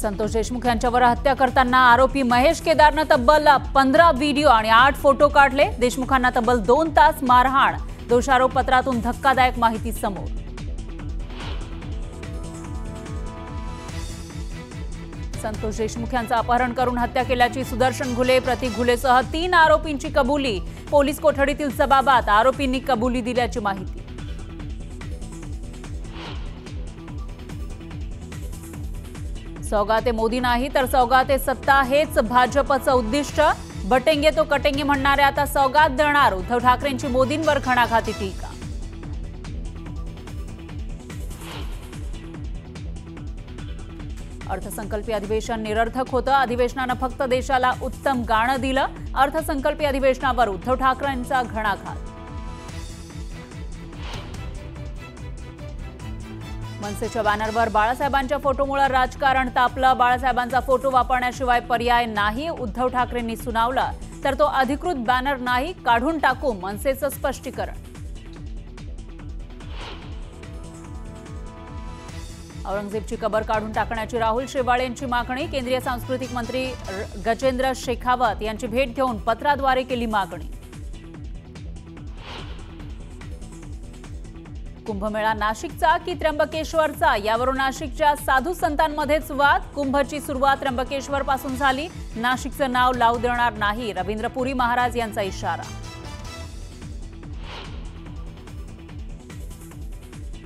संतोष देशमुख यांच्यावर हत्या करताना आरोपी महेश केदारने तब्बल 15 व्हिडिओ आणि 8 फोटो काढले। देशमुखांना तब्बल 2 तास मारहाण। दोषारोपपत्रातून धक्कादायक माहिती समोर। संतोष देशमुख यांचं अपहरण करून हत्या केल्याची सुदर्शन घुले, प्रतीक घुलेसह 3 आरोपींची कबुली। पोलीस कोठडीतील जबाबात आरोपींनी कबुली दिल्याची माहिती। सौगाते मोदी नाही तर सौगाते सत्ता हेच भाजपचं उद्दिष्ट। बटेंगे तो कटेंगे म्हणणारे आता सौगात देणार। उद्धव ठाकरेंची मोदींवर घणाघाती टीका। अर्थसंकल्पीय अधिवेशन निरर्थक होतं। अधिवेशनानं फक्त देशाला उत्तम गाणं दिलं। अर्थसंकल्पीय अधिवेशनावर उद्धव ठाकरेंचा घणाघात। मनसेच्या बॅनरवर बाळासाहेबांच्या फोटोमुळे राजकारण तापलं। बाळासाहेबांचा फोटो वापरण्याशिवाय पर्याय नाही, उद्धव ठाकरेंनी सुनावलं। तर तो अधिकृत बॅनर नाही, काढून टाकू, मनसेचं स्पष्टीकरण। औरंगजेबची कबर काढून टाकण्याची राहुल शेवाळे यांची मागणी। केंद्रीय सांस्कृतिक मंत्री गजेंद्र शेखावत यांची भेट घेऊन पत्राद्वारे केली मागणी। कुंभमेळा नाशिकचा की त्र्यंबकेश्वरचा, यावरून नाशिकच्या साधू संतांमध्येच वाद। कुंभची सुरुवात त्र्यंबकेश्वर पासून झाली, नाशिकचं नाव लावू देणार नाही, रवींद्रपुरी महाराज यांचा इशारा।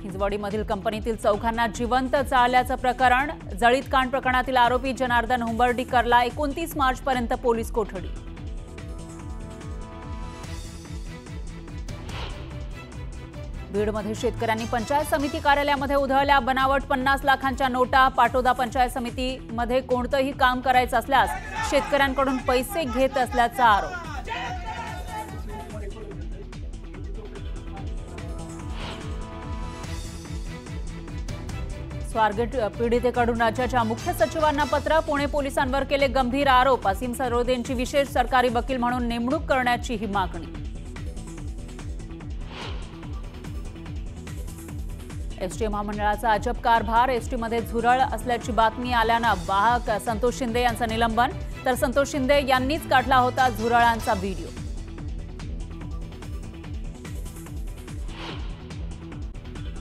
हिंजवडीमधील कंपनीतील चौघांना जिवंत जाळल्याचं प्रकरण। जळीत कांड प्रकरणातील आरोपी जनार्दन हुंबर्डीकरला 29 मार्चपर्यंत पोलीस कोठडी। बीडमध्ये शेतकऱ्यांनी पंचायत समिती कार्यालयामध्ये उधळल्या बनावट 50 लाखांच्या नोटा। पाटोदा पंचायत समितीमध्ये कोणतंही काम करायचं असल्यास शेतकऱ्यांकडून पैसे घेत असल्याचा आरोप। स्वारगेट पीडितेकडून राज्याच्या मुख्य सचिवांना पत्र। पुणे पोलिसांवर केले गंभीर आरोप। असीम सरोदेंची विशेष सरकारी वकील म्हणून नेमणूक करण्याची ही मागणी। एसटी महामंडळाचा अजब कारभार। एसटीमध्ये झुरळ असल्याची बातमी आल्यानं वाहक संतोष शिंदे यांचं निलंबन। तर संतोष शिंदे यांनीच काढला होता झुरळांचा व्हिडिओ।